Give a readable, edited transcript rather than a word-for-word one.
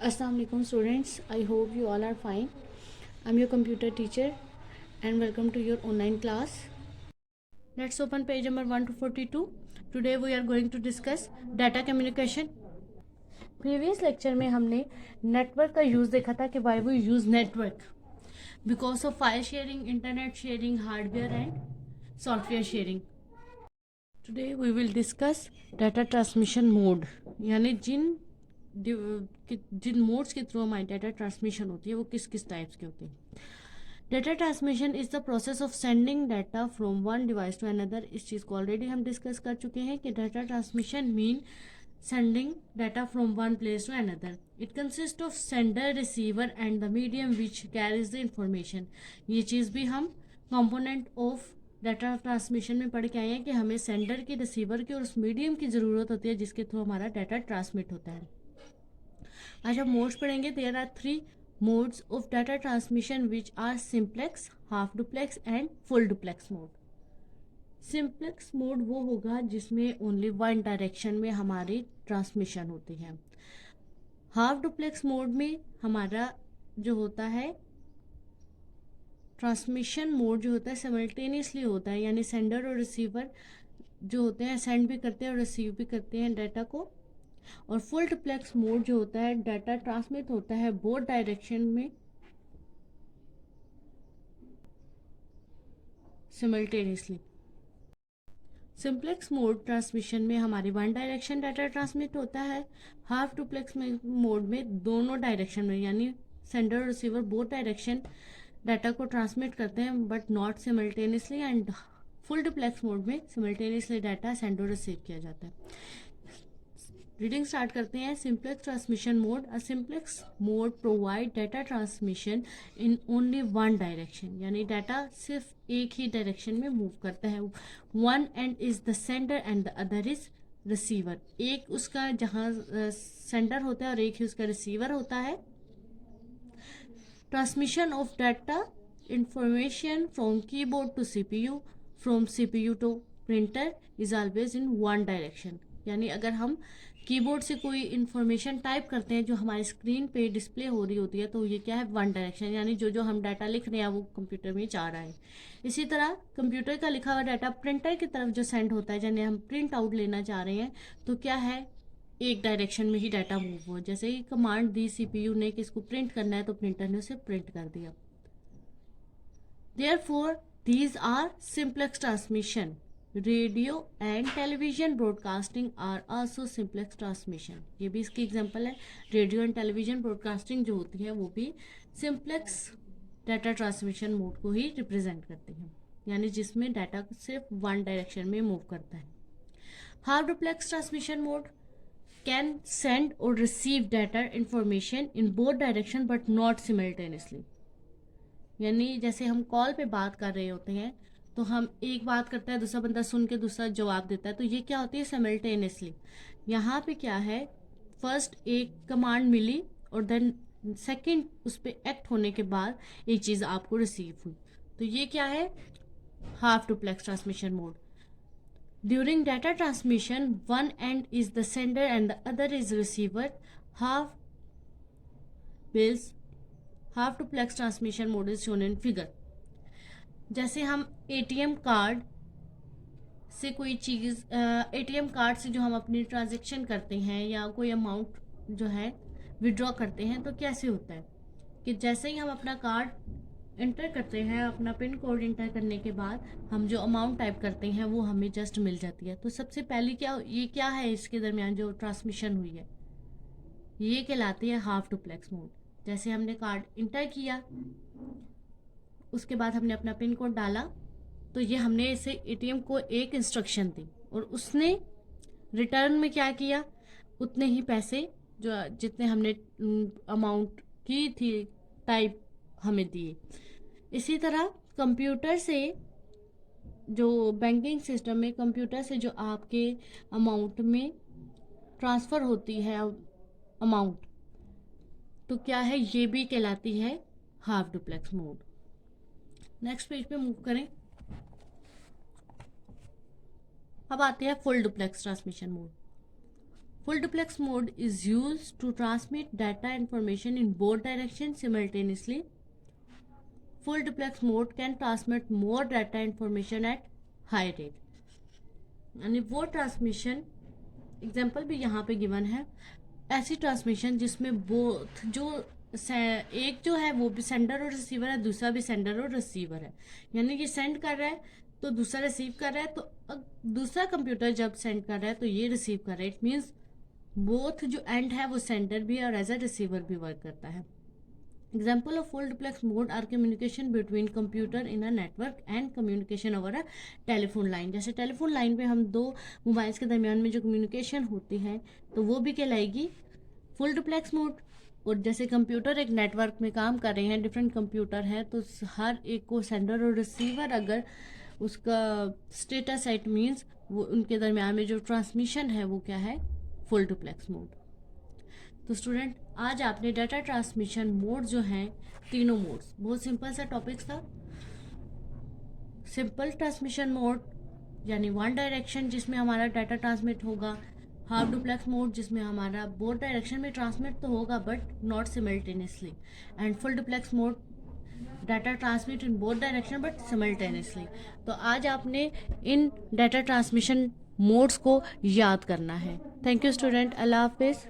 Assalamu alaikum students. I hope you all are fine. I'm your computer teacher and welcome to your online class. Let's open page number 1 to 42. Today we are going to discuss data communication. Previous lecture में हमने network का use देखा था कि why we use network because of file sharing, internet sharing, hardware and software sharing. Today we will discuss data transmission mode यानी जिन modes के through हमारी डाटा ट्रांसमिशन होती है वो किस किस टाइप्स के होते हैं. Data transmission is the process of sending data from one device to another. इस चीज़ को ऑलरेडी हम डिस्कस कर चुके हैं कि data transmission mean sending data from one place to another. It consists of sender, receiver and the medium which carries the information. ये चीज़ भी हम component of डाटा ट्रांसमिशन में पढ़ के आए हैं कि हमें सेंडर की, रिसीवर की और उस मीडियम की ज़रूरत होती है जिसके थ्रू हमारा डाटा ट्रांसमिट होता है. आज हम मोड्स पढ़ेंगे. There are 3 modes of data transmission which are simplex, half duplex and full duplex mode. Simplex mode वो होगा जिसमें ओनली वन डायरेक्शन में हमारी ट्रांसमिशन होती है. हाफ डुप्लेक्स मोड में हमारा जो होता है ट्रांसमिशन मोड जो होता है सिमल्टेनियसली होता है, यानी सेंडर और रिसीवर जो होते हैं सेंड भी करते हैं और रिसीव भी करते हैं डाटा को. और फुल डुप्लेक्स मोड जो होता है डाटा ट्रांसमिट होता है बोथ डायरेक्शन में सिमल्टेनियसली. सिंप्लेक्स मोड ट्रांसमिशन में हमारी वन डायरेक्शन डाटा ट्रांसमिट होता है. हाफ डुप्लेक्स मोड में दोनों डायरेक्शन में यानी सेंडर और रिसीवर बोथ डायरेक्शन डाटा को ट्रांसमिट करते हैं but not simultaneously. And full duplex mode में सिमल्टेनियसली डाटा सेंड और रिसीव किया जाता है. रीडिंग स्टार्ट करते हैं. Simplex transmission mode. A simplex mode provide data transmission in only one direction, यानी डाटा सिर्फ एक ही डायरेक्शन में मूव करता है. One and is the sender and the other is receiver. एक उसका जहाँ सेंडर होता है और एक ही उसका रिसीवर होता है. Transmission of data information from keyboard to CPU, from CPU to printer is always in one direction. यानी अगर हम कीबोर्ड से कोई इन्फॉर्मेशन टाइप करते हैं जो हमारी स्क्रीन पे डिस्प्ले हो रही होती है तो ये क्या है, वन डायरेक्शन, यानी जो हम डाटा लिख रहे हैं वो कंप्यूटर में जा रहा है. इसी तरह कंप्यूटर का लिखा हुआ डाटा प्रिंटर की तरफ जो सेंड होता है, यानी हम प्रिंट आउट लेना चाह रहे हैं तो क्या है, एक डायरेक्शन में ही डाटा मूव हो. जैसे ही कमांड दी सीपीयू ने कि इसको प्रिंट करना है तो प्रिंटर ने उसे प्रिंट कर दिया. Therefore these are simplex transmission. Radio and television broadcasting are also simplex transmission. ये भी इसकी एग्जांपल है. रेडियो एंड टेलीविजन ब्रॉडकास्टिंग जो होती है वो भी सिंप्लेक्स डाटा ट्रांसमिशन मोड को ही रिप्रेजेंट करती है, यानी जिसमें डाटा सिर्फ वन डायरेक्शन में मूव करता है. Half duplex transmission mode can send और receive data information in both direction but not simultaneously. यानी जैसे हम कॉल पे बात कर रहे होते हैं तो हम एक बात करता है, दूसरा बंदा सुन के दूसरा जवाब देता है, तो ये क्या होती है, सिमल्टेनियसली. यहाँ पे क्या है, फर्स्ट एक कमांड मिली और देन सेकंड उस पर एक्ट होने के बाद एक चीज़ आपको रिसीव हुई, तो ये क्या है, half duplex transmission mode. During data transmission one and is the sender and the other is receiver. Half bills half duplex transmission mode is shown in figure. जैसे हम एटीएम कार्ड से कोई चीज़, एटीएम कार्ड से जो हम अपनी transaction करते हैं या कोई अमाउंट जो है विड्रॉ करते हैं तो कैसे होता है कि जैसे ही हम अपना कार्ड इंटर करते हैं, अपना पिन कोड इंटर करने के बाद हम जो अमाउंट टाइप करते हैं वो हमें जस्ट मिल जाती है. तो सबसे पहले ये क्या है, इसके दरमियान जो ट्रांसमिशन हुई है ये कहलाती है हाफ डुप्लेक्स मोड. जैसे हमने कार्ड इंटर किया, उसके बाद हमने अपना पिन कोड डाला, तो ये हमने इसे एटीएम को एक इंस्ट्रक्शन दी और उसने रिटर्न में क्या किया, उतने ही पैसे जो जितने हमने अमाउंट की थी टाइप हमें दिए. इसी तरह कंप्यूटर से जो बैंकिंग सिस्टम में कंप्यूटर से जो आपके अमाउंट में ट्रांसफ़र होती है अमाउंट, तो क्या है, ये भी कहलाती है half duplex mode. Next page पे मूव करें. अब आते हैं full duplex transmission mode. Full duplex mode is used to transmit data information in both directions simultaneously. Full duplex mode can transmit more data information at high rate. यानी वो transmission example भी यहाँ पे given है, ऐसी transmission जिसमें both जो एक जो है वो भी सेंडर और रिसीवर है, दूसरा भी सेंडर और रिसीवर है, यानी ये सेंड कर रहा है तो दूसरा रिसीव कर रहा है, तो दूसरा कंप्यूटर जब सेंड कर रहा है तो ये रिसीव कर रहा है। इट मीन्स बोथ जो एंड है वो सेंडर भी और एज अ रिसीवर भी वर्क करता है। Example of full duplex mode are communication between computer in a network and communication over a telephone line। जैसे टेलीफोन लाइन पे हम दो मोबाइल्स के दरमियान में जो कम्युनिकेशन होती है तो वो भी कहलाएगी फुल डुप्लेक्स मोड। और जैसे कंप्यूटर एक नेटवर्क में काम कर रहे हैं, डिफरेंट कंप्यूटर हैं, तो हर एक को सेंडर और रिसीवर अगर उसका स्टेटस एट मीन्स वो उनके दरमियान में जो ट्रांसमिशन है वो क्या है, फुल डुप्लेक्स मोड। तो स्टूडेंट आज आपने डाटा ट्रांसमिशन मोड जो हैं तीनों मोड्स, बहुत सिंपल सा टॉपिक था। सिंपल ट्रांसमिशन मोड यानी वन डायरेक्शन जिसमें हमारा डाटा ट्रांसमिट होगा, हाफ डुप्लेक्स मोड जिसमें हमारा बोथ डायरेक्शन में ट्रांसमिट तो होगा but not simultaneously, and full duplex mode data transmit in both direction but simultaneously. तो आज आपने इन डाटा ट्रांसमिशन मोड्स को याद करना है। थैंक यू स्टूडेंट, अल्लाह हाफिज़।